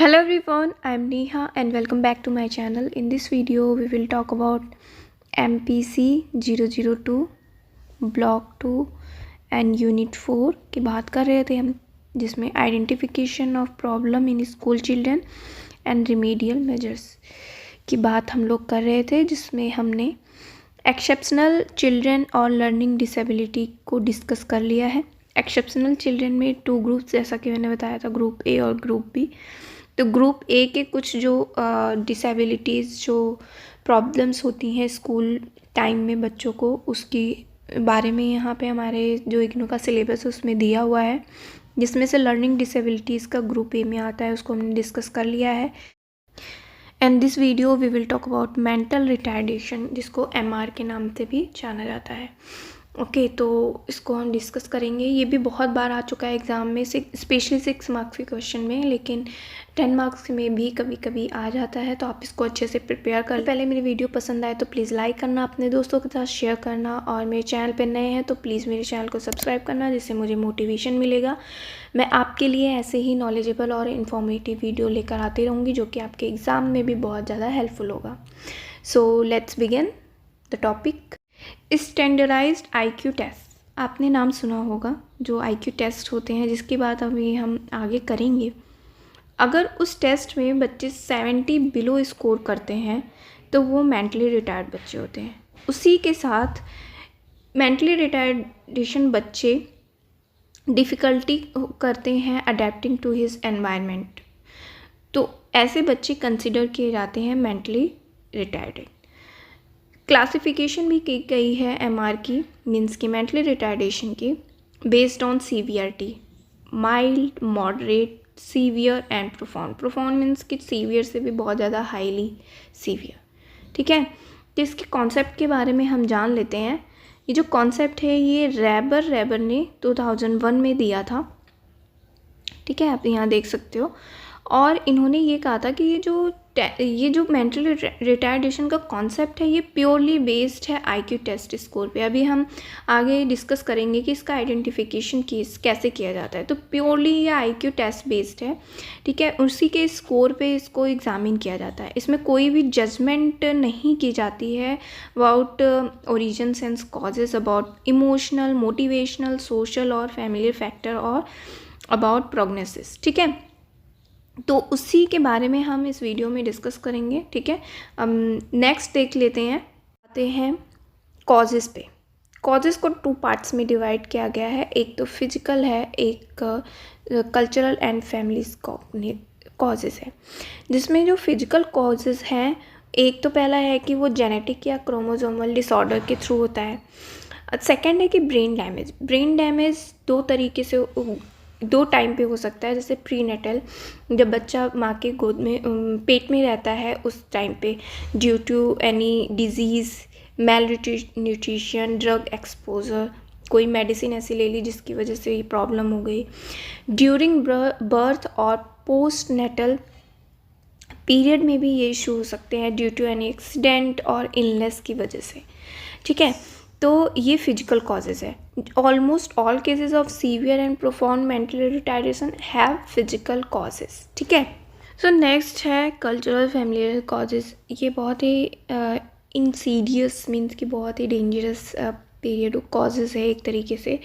Hello everyone, I am Neha and welcome back to my channel. In this video, we will talk about MPC 002, Block 2 and Unit 4 की बात कर रहे थे हम, जिसमें identification of problem in school children and remedial measures की बात हम लोग कर रहे थे, जिसमें हमने एक्सेप्शनल चिल्ड्रन और लर्निंग डिसेबिलिटी को डिस्कस कर लिया है। एक्सेप्शनल चिल्ड्रन में 2 ग्रुप्स, जैसा कि मैंने बताया था, ग्रुप ए और ग्रुप बी। तो ग्रुप ए के कुछ जो डिसेबिलिटीज़, जो प्रॉब्लम्स होती हैं स्कूल टाइम में बच्चों को, उसकी बारे में यहाँ पे हमारे जो इग्नू का सिलेबस है उसमें दिया हुआ है, जिसमें से लर्निंग डिसेबिलिटीज़ का ग्रुप ए में आता है, उसको हमने डिस्कस कर लिया है। And this video we will talk about mental retardation, जिसको MR के नाम से भी जाना जाता है। ओके, तो इसको हम डिस्कस करेंगे। ये भी बहुत बार आ चुका है एग्ज़ाम में, स्पेशली 6 मार्क्स के क्वेश्चन में, लेकिन 10 मार्क्स में भी कभी कभी आ जाता है, तो आप इसको अच्छे से प्रिपेयर कर। पहले मेरी वीडियो पसंद आए तो प्लीज़ लाइक करना, अपने दोस्तों के साथ शेयर करना, और मेरे चैनल पर नए हैं तो प्लीज़ मेरे चैनल को सब्सक्राइब करना, जिससे मुझे मोटिवेशन मिलेगा। मैं आपके लिए ऐसे ही नॉलेजेबल और इन्फॉर्मेटिव वीडियो लेकर आती रहूँगी, जो कि आपके एग्ज़ाम में भी बहुत ज़्यादा हेल्पफुल होगा। So let's begin the topic. Standardized IQ test, आपने नाम सुना होगा, जो IQ टेस्ट होते हैं, जिसकी बात अभी हम आगे करेंगे। अगर उस टेस्ट में बच्चे 70 बिलो स्कोर करते हैं तो वो मेंटली रिटायर्ड बच्चे होते हैं। उसी के साथ मेंटली रिटायर्डेशन बच्चे डिफ़िकल्टी करते हैं अडेप्टिंग टू हिज एनवायरनमेंट, तो ऐसे बच्चे कंसिडर किए जाते हैं मेंटली रिटायर्ड। क्लासिफिकेशन भी की गई है MR की, मीन्स की मेंटली रिटार्डेशन की, based on severity, mild, moderate, severe and profound. Profound means कि सीवियर से भी बहुत ज़्यादा हाईली सीवियर। ठीक है, तो इसके कॉन्सेप्ट के बारे में हम जान लेते हैं। ये जो कॉन्सेप्ट है ये रेबर ने 2001 में दिया था। ठीक है, आप यहाँ देख सकते हो। और इन्होंने ये कहा था कि ये जो मेंटल रिटार्डेशन का कॉन्सेप्ट है, ये प्योरली बेस्ड है IQ टेस्ट स्कोर पे। अभी हम आगे डिस्कस करेंगे कि इसका आइडेंटिफिकेशन कैसे किया जाता है। तो प्योरली ये IQ टेस्ट बेस्ड है। ठीक है, उसी के स्कोर पे इसको एग्जामिन किया जाता है। इसमें कोई भी जजमेंट नहीं की जाती है about origins and causes, about emotional, motivational, social और फैमिलियर फैक्टर, और अबाउट प्रोग्नोसिस। ठीक है, तो उसी के बारे में हम इस वीडियो में डिस्कस करेंगे। ठीक है, नेक्स्ट देख लेते हैं, आते हैं कॉजेज़ पे। कॉजेज़ को 2 पार्ट्स में डिवाइड किया गया है, एक तो फिजिकल है, एक कल्चरल एंड फैमिलीज कॉजेज़ है। जिसमें जो फिजिकल कॉजेज़ हैं, एक तो पहला है कि वो जेनेटिक या क्रोमोसोमल डिसऑर्डर के थ्रू होता है। सेकेंड है कि ब्रेन डैमेज। ब्रेन डैमेज 2 तरीके से 2 टाइम पे हो सकता है। जैसे प्रीनेटल, जब बच्चा माँ के गोद में पेट में रहता है, उस टाइम पे due to any disease, malnutrition, drug exposure, कोई मेडिसिन ऐसी ले ली जिसकी वजह से ये प्रॉब्लम हो गई। ड्यूरिंग बर्थ और पोस्ट नेटल पीरियड में भी ये इशू हो सकते हैं ड्यू टू एनी एक्सीडेंट और इलनेस की वजह से। ठीक है, तो ये फिजिकल कॉजेज़ है। Almost all cases of severe and profound mental retardation have physical causes. ठीक है, सो नेक्स्ट है कल्चरल फैमिलियर कॉजेज़। ये बहुत ही इंसीडियस, मीन्स कि बहुत ही डेंजरस पीरियड कॉजेज़ है एक तरीके से।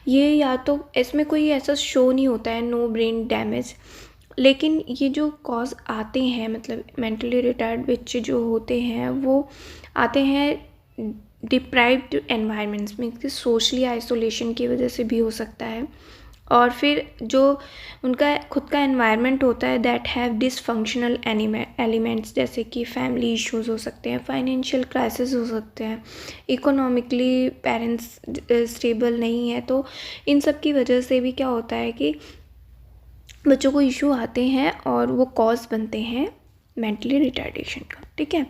ये या तो इसमें कोई ऐसा शो नहीं होता है, नो ब्रेन डैमेज, लेकिन ये जो कॉज आते हैं, मतलब मेंटली रिटायर्ड बच्चे जो होते हैं वो आते हैं डिप्राइव्ड एनवायरनमेंट्स में, कि सोशली आइसोलेशन की वजह से भी हो सकता है, और फिर जो उनका खुद का एनवायरनमेंट होता है दैट हैव डिसफंक्शनल एलिमेंट्स, जैसे कि फैमिली इश्यूज हो सकते हैं, फाइनेंशियल क्राइसिस हो सकते हैं, इकोनॉमिकली पेरेंट्स स्टेबल नहीं है। तो इन सब की वजह से भी क्या होता है कि बच्चों को इशू आते हैं और वो कॉज बनते हैं मेंटली रिटार्डेशन का। ठीक है,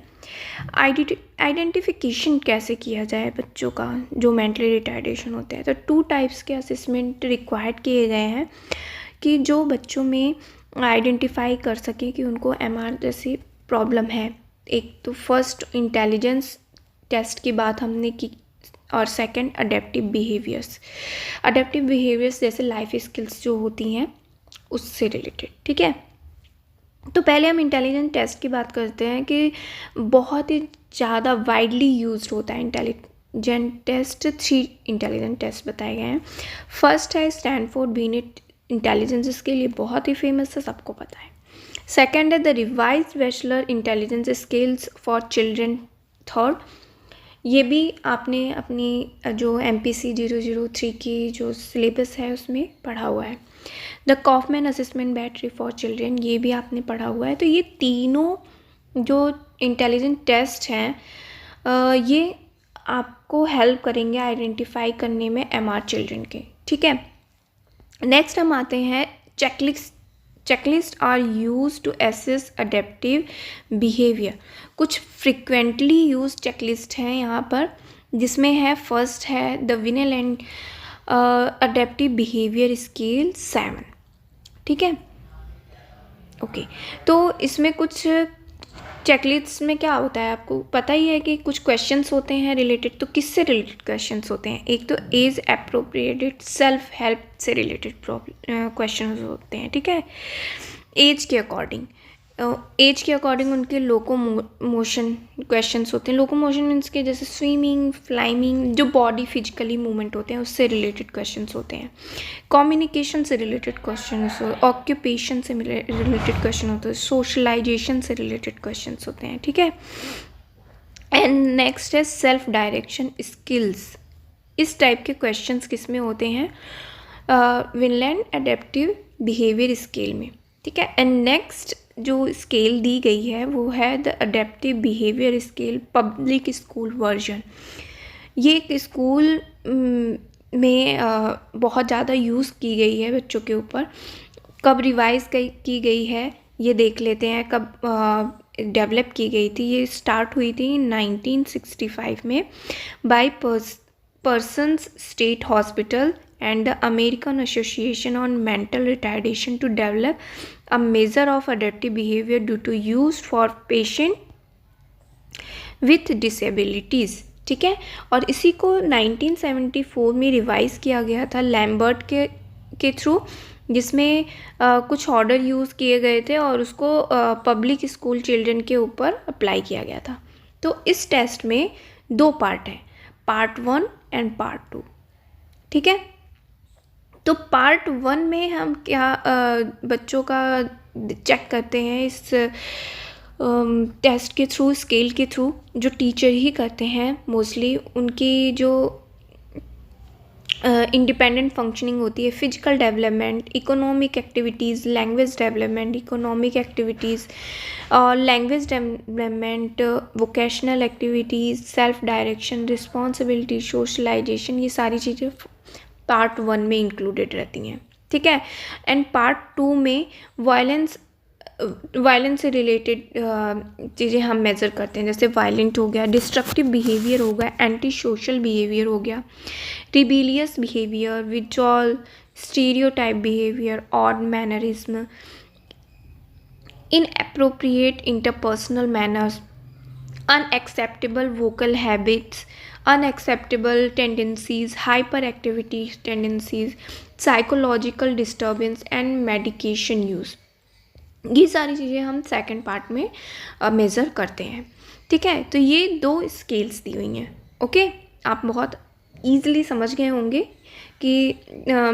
आइडेंटिफिकेशन कैसे किया जाए बच्चों का जो मेंटली रिटार्डेशन होते हैं। तो 2 टाइप्स के असेसमेंट रिक्वायर्ड किए गए हैं कि जो बच्चों में आइडेंटिफाई कर सके कि उनको MR जैसी प्रॉब्लम है। एक तो फर्स्ट इंटेलिजेंस टेस्ट की बात हमने की, और second adaptive behaviours. Adaptive behaviours जैसे लाइफ स्किल्स जो होती हैं उससे रिलेटेड। ठीक है, तो पहले हम इंटेलिजेंस टेस्ट की बात करते हैं कि बहुत ही ज़्यादा वाइडली यूज्ड होता है इंटेलिजेंट टेस्ट। 3 इंटेलिजेंट टेस्ट बताए गए हैं। फर्स्ट है स्टैनफोर्ड बीनेट इंटेलिजेंस, इसके लिए बहुत ही फेमस है, सबको पता है। सेकेंड है the revised bachelor intelligence skills for children. Third, ये भी आपने अपनी जो MPC 003 की जो सिलेबस है उसमें पढ़ा हुआ है। The Kauffman assessment battery for children, ये भी आपने पढ़ा हुआ है। तो ये तीनों जो इंटेलिजेंट टेस्ट हैं ये आपको हेल्प करेंगे आइडेंटिफाई करने में MR चिल्ड्रन के, ठीक है। नेक्स्ट हम आते हैं checklist are use to assess adaptive behaviour. कुछ फ्रिक्वेंटली यूज चेकलिस्ट हैं यहाँ पर, जिसमें है फर्स्ट है the Vineland adaptive behaviour scale 7, ठीक है। ओके, तो इसमें कुछ चेकलिस्ट में क्या होता है आपको पता ही है कि कुछ क्वेश्चंस होते हैं रिलेटेड। तो किससे रिलेटेड क्वेश्चंस होते हैं? एक तो एज अप्रोप्रिएटेड सेल्फ हेल्प से रिलेटेड क्वेश्चंस होते हैं, ठीक है। एज के अकॉर्डिंग उनके लोकोमोशन क्वेश्चंस होते हैं। लोकोमोशन मीन्स के जैसे स्विमिंग, फ्लाइंग, जो बॉडी फिजिकली मूवमेंट होते हैं उससे रिलेटेड क्वेश्चंस होते हैं। कम्युनिकेशन से रिलेटेड क्वेश्चंस, ऑक्यूपेशन से रिलेटेड क्वेश्चन होते हैं, सोशलाइजेशन से रिलेटेड क्वेश्चंस होते हैं, ठीक है। एंड नेक्स्ट है सेल्फ डायरेक्शन स्किल्स। इस टाइप के क्वेश्चंस किस में होते हैं? विनलैंड एडेप्टिव बिहेवियर स्केल में, ठीक है। एंड नेक्स्ट जो स्केल दी गई है वो है the adaptive behaviour scale public school version. ये एक स्कूल में बहुत ज़्यादा यूज़ की गई है बच्चों के ऊपर। कब रिवाइज की गई है ये देख लेते हैं, कब डेवलप की गई थी। ये स्टार्ट हुई थी 1965 में by Parsons State Hospital and the American Association on Mental Retardation to develop a measure of adaptive behavior due to use for patient with disabilities, ठीक है। और इसी को 1974 में रिवाइज किया गया था लैम्बर्ट के थ्रू, जिसमें कुछ ऑर्डर यूज़ किए गए थे और उसको पब्लिक स्कूल चिल्ड्रन के ऊपर अप्लाई किया गया था। तो इस टेस्ट में 2 पार्ट हैं, पार्ट 1 एंड पार्ट 2, ठीक है। तो पार्ट 1 में हम क्या बच्चों का चेक करते हैं इस टेस्ट के थ्रू, स्केल के थ्रू, जो टीचर ही करते हैं मोस्टली। उनकी जो इंडिपेंडेंट फंक्शनिंग होती है, physical development, economic activities, language development, economic activities और language development, vocational activities, self direction, responsibility, socialisation, ये सारी चीज़ें पार्ट 1 में इंक्लूडेड रहती हैं, ठीक है। एंड पार्ट 2 में वायलेंस से रिलेटेड चीज़ें हम मेज़र करते हैं, जैसे वायलेंट हो गया, डिस्ट्रक्टिव बिहेवियर हो गया, एंटी सोशल बिहेवियर हो गया, rebellious behaviour, withdrawal, stereotype behaviour, odd mannerism, inappropriate interpersonal manners, unacceptable vocal habits, unacceptable tendencies, hyperactivity tendencies, psychological disturbance and medication use। ये सारी चीज़ें हम सेकंड पार्ट में मेज़र करते हैं, ठीक है। तो ये 2 स्केल्स दी हुई हैं, ओके। आप बहुत ईजिली समझ गए होंगे कि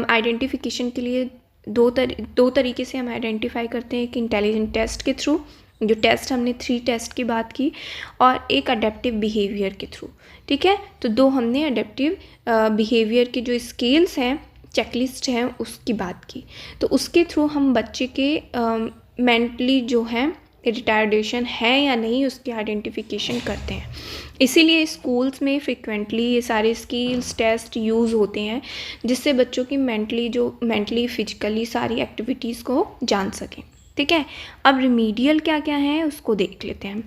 आइडेंटिफिकेशन के लिए दो तरीके से हम आइडेंटिफाई करते हैं, एक इंटेलिजेंट टेस्ट के थ्रू, जो टेस्ट हमने 3 टेस्ट की बात की, और एक अडेप्टिव बिहेवियर के थ्रू, ठीक है। तो 2 हमने अडेप्टिव बिहेवियर के जो स्केल्स हैं, चेकलिस्ट हैं, उसकी बात की। तो उसके थ्रू हम बच्चे के मेंटली जो है रिटार्डेशन है या नहीं उसकी आइडेंटिफिकेशन करते हैं। इसीलिए स्कूल्स में फ्रिक्वेंटली ये सारे स्किल्स टेस्ट यूज़ होते हैं, जिससे बच्चों की मेंटली फिजिकली सारी एक्टिविटीज़ को जान सकें, ठीक है। अब रिमीडियल क्या क्या है उसको देख लेते हैं,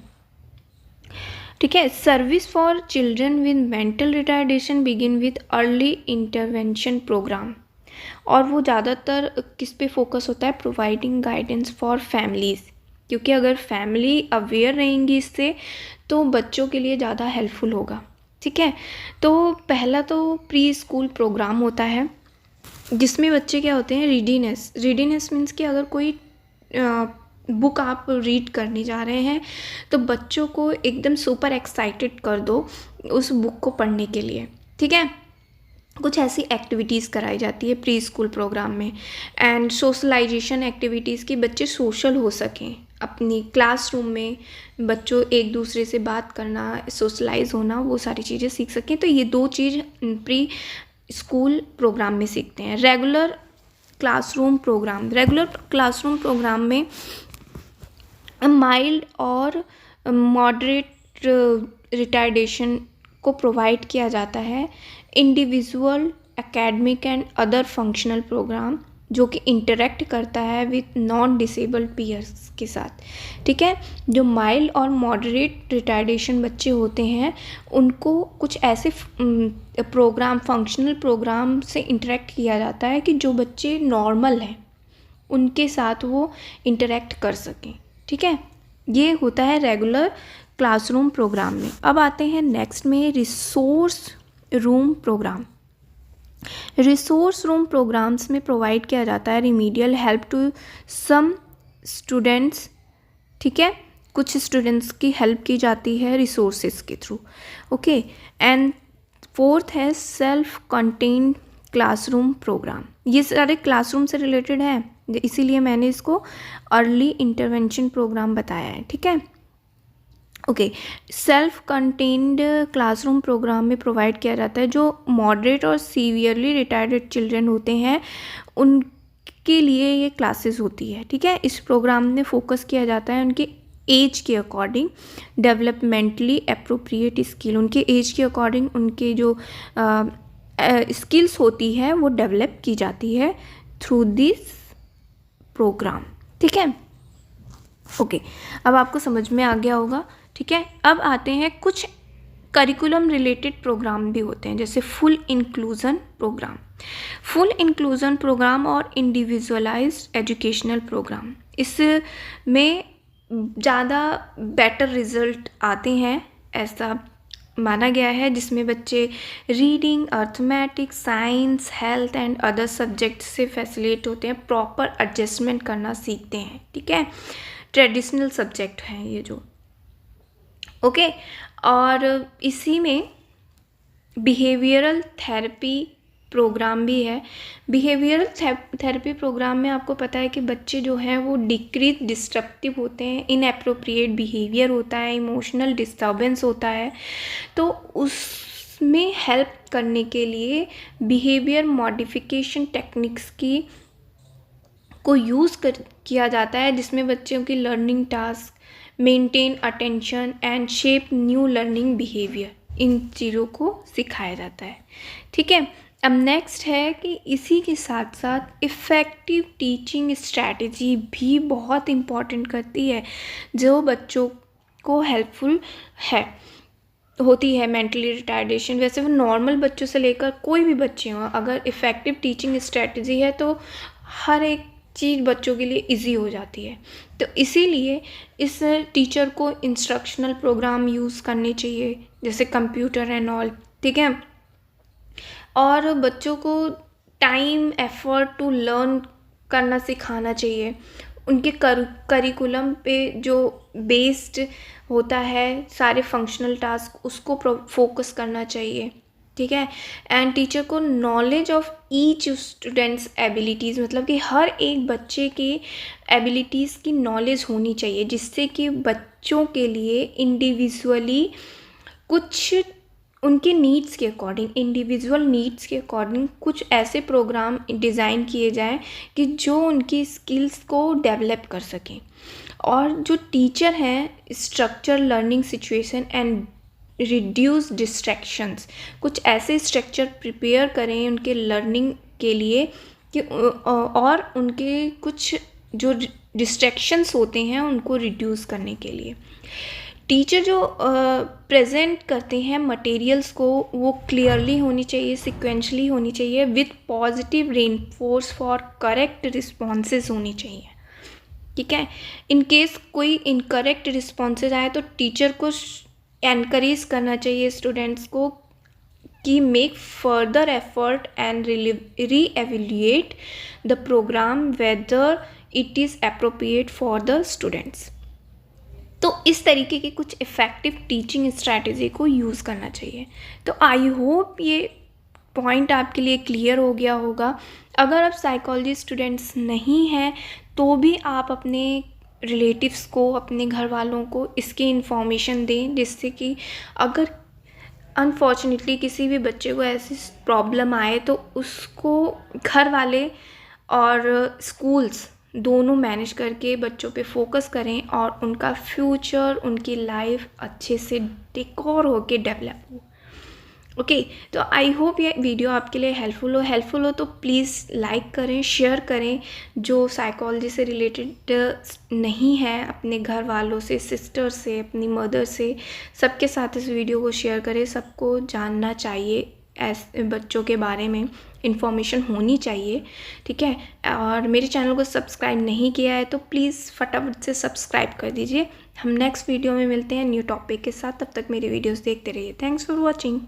ठीक है। Service for children with mental retardation begin with early intervention programme, और वो ज़्यादातर किस पे फोकस होता है? प्रोवाइडिंग गाइडेंस फॉर फैमिलीज़, क्योंकि अगर फैमिली अवेयर रहेंगी इससे तो बच्चों के लिए ज़्यादा हेल्पफुल होगा, ठीक है। तो पहला तो प्री स्कूल प्रोग्राम होता है, जिसमें बच्चे क्या होते हैं, रीडीनेस मीन्स कि अगर कोई बुक आप रीड करने जा रहे हैं तो बच्चों को एकदम सुपर एक्साइटेड कर दो उस बुक को पढ़ने के लिए, ठीक है। कुछ ऐसी एक्टिविटीज़ कराई जाती है प्री स्कूल प्रोग्राम में, एंड सोशलाइजेशन एक्टिविटीज़ की बच्चे सोशल हो सकें अपनी क्लासरूम में, बच्चों एक दूसरे से बात करना, सोशलाइज होना, वो सारी चीज़ें सीख सकें। तो ये 2 चीज़ प्री स्कूल प्रोग्राम में सीखते हैं। रेगुलर क्लासरूम प्रोग्राम में माइल्ड और मॉडरेट रिटार्डेशन को प्रोवाइड किया जाता है। Individual, academic and other functional programme जो कि इंटरेक्ट करता है विथ नॉन डिसेबल्ड पीयर्स के साथ, ठीक है। जो माइल्ड और मॉडरेट रिटार्डेशन बच्चे होते हैं उनको कुछ ऐसे प्रोग्राम, फंक्शनल प्रोग्राम से इंटरेक्ट किया जाता है कि जो बच्चे नॉर्मल हैं उनके साथ वो इंटरेक्ट कर सकें, ठीक है। ये होता है रेगुलर क्लासरूम प्रोग्राम में। अब आते हैं नेक्स्ट में resource room programme. Resource room programmes में प्रोवाइड किया जाता है remedial help to some students, ठीक है। कुछ स्टूडेंट्स की हेल्प की जाती है रिसोर्सेज के थ्रू, ओके। एंड फोर्थ है सेल्फ कंटेन्ड क्लासरूम प्रोग्राम। ये सारे क्लासरूम से रिलेटेड है, इसीलिए मैंने इसको अर्ली इंटरवेंशन प्रोग्राम बताया है, ठीक है, okay. Self contained classroom programme में प्रोवाइड किया जाता है जो मॉडरेट और सीवियरली रिटायर्ड चिल्ड्रन होते हैं उनके लिए ये क्लासेस होती है, ठीक है। इस प्रोग्राम में फोकस किया जाता है उनके एज के अकॉर्डिंग डेवलपमेंटली अप्रोप्रिएट स्किल, उनके एज के अकॉर्डिंग उनके जो स्किल्स होती है वो डेवलप की जाती है थ्रू दिस प्रोग्राम, ठीक है, ओके। अब आपको समझ में आ गया होगा, ठीक है। अब आते हैं कुछ करिकुलम रिलेटेड प्रोग्राम भी होते हैं, जैसे फुल इंक्लूजन प्रोग्राम और इंडिविजुअलाइज्ड एजुकेशनल प्रोग्राम। इसमें ज़्यादा बेटर रिजल्ट आते हैं ऐसा माना गया है, जिसमें बच्चे reading, arithmetics, science, health and other subject से फैसिलिटेट होते हैं, प्रॉपर एडजस्टमेंट करना सीखते हैं, ठीक है। ट्रेडिशनल सब्जेक्ट हैं ये जो, ओके। और इसी में बिहेवियरल थेरेपी प्रोग्राम भी है। बिहेवियरल थेरेपी प्रोग्राम में आपको पता है कि बच्चे जो हैं वो डिक्रीज डिस्ट्रक्टिव होते हैं, इनएप्रोप्रिएट बिहेवियर होता है, इमोशनल डिस्टर्बेंस होता है, तो उसमें हेल्प करने के लिए बिहेवियर मॉडिफिकेशन टेक्निक्स को यूज़ किया जाता है, जिसमें बच्चों की learning task, maintain attention and shape new learning behaviour, इन चीज़ों को सिखाया जाता है, ठीक है। अब नेक्स्ट है कि इसी के साथ साथ इफ़ेक्टिव टीचिंग स्ट्रैटेजी भी बहुत इम्पॉर्टेंट करती है, जो बच्चों को हेल्पफुल होती है मेंटली रिटार्डेशन। वैसे वो नॉर्मल बच्चों से लेकर कोई भी बच्चे हों, अगर इफ़ेक्टिव टीचिंग स्ट्रैटेजी है तो हर एक चीज़ बच्चों के लिए इजी हो जाती है। तो इसीलिए इस टीचर को इंस्ट्रक्शनल प्रोग्राम यूज़ करने चाहिए, जैसे कंप्यूटर एंड ऑल, ठीक है। और बच्चों को टाइम, एफर्ट टू लर्न करना सिखाना चाहिए। उनके करिकुलम पे जो बेस्ड होता है सारे फंक्शनल टास्क, उसको फोकस करना चाहिए, ठीक है। एंड टीचर को knowledge of each students abilities, मतलब कि हर एक बच्चे के एबिलिटीज़ की नॉलेज होनी चाहिए, जिससे कि बच्चों के लिए इंडिविजुअली कुछ उनके नीड्स के अकॉर्डिंग, इंडिविजुअल नीड्स के अकॉर्डिंग कुछ ऐसे प्रोग्राम डिज़ाइन किए जाएं कि जो उनकी स्किल्स को डेवलप कर सकें। और जो टीचर हैं structure learning situation and reduce distractions, कुछ ऐसे स्ट्रक्चर प्रिपेयर करें उनके लर्निंग के लिए कि और उनके कुछ जो डिस्ट्रैक्शंस होते हैं उनको रिड्यूस करने के लिए। टीचर जो प्रेजेंट करते हैं मटेरियल्स को, वो क्लियरली होनी चाहिए, सिक्वेंशली होनी चाहिए, with positive reinforce for correct responses होनी चाहिए, ठीक है। इन केस कोई इनकरेक्ट रिस्पॉन्सेज आए तो टीचर को एनकरेज करना चाहिए स्टूडेंट्स को कि make further effort and re evaluate the programme whether it is appropriate for the students. तो इस तरीके की कुछ इफ़ेक्टिव टीचिंग स्ट्रैटेजी को यूज़ करना चाहिए। तो आई होप ये पॉइंट आपके लिए क्लियर हो गया होगा। अगर आप साइकोलॉजी स्टूडेंट्स नहीं हैं तो भी आप अपने रिलेटिव्स को, अपने घर वालों को इसकी इन्फॉर्मेशन दें, जिससे कि अगर अनफॉर्चुनेटली किसी भी बच्चे को ऐसी प्रॉब्लम आए तो उसको घर वाले और स्कूल्स दोनों मैनेज करके बच्चों पे फोकस करें और उनका फ्यूचर, उनकी लाइफ अच्छे से डेकोर होके डेवलप हो। ओके, तो आई होप ये वीडियो आपके लिए हेल्पफुल हो तो प्लीज़ लाइक करें, शेयर करें। जो साइकोलॉजी से रिलेटेड नहीं है, अपने घर वालों से, सिस्टर से, अपनी मदर से, सबके साथ इस वीडियो को शेयर करें। सबको जानना चाहिए, ऐसे बच्चों के बारे में इन्फॉर्मेशन होनी चाहिए, ठीक है। और मेरे चैनल को सब्सक्राइब नहीं किया है तो प्लीज़ फटाफट से सब्सक्राइब कर दीजिए। हम नेक्स्ट वीडियो में मिलते हैं न्यू टॉपिक के साथ। तब तक मेरी वीडियोस देखते रहिए। Thanks for watching.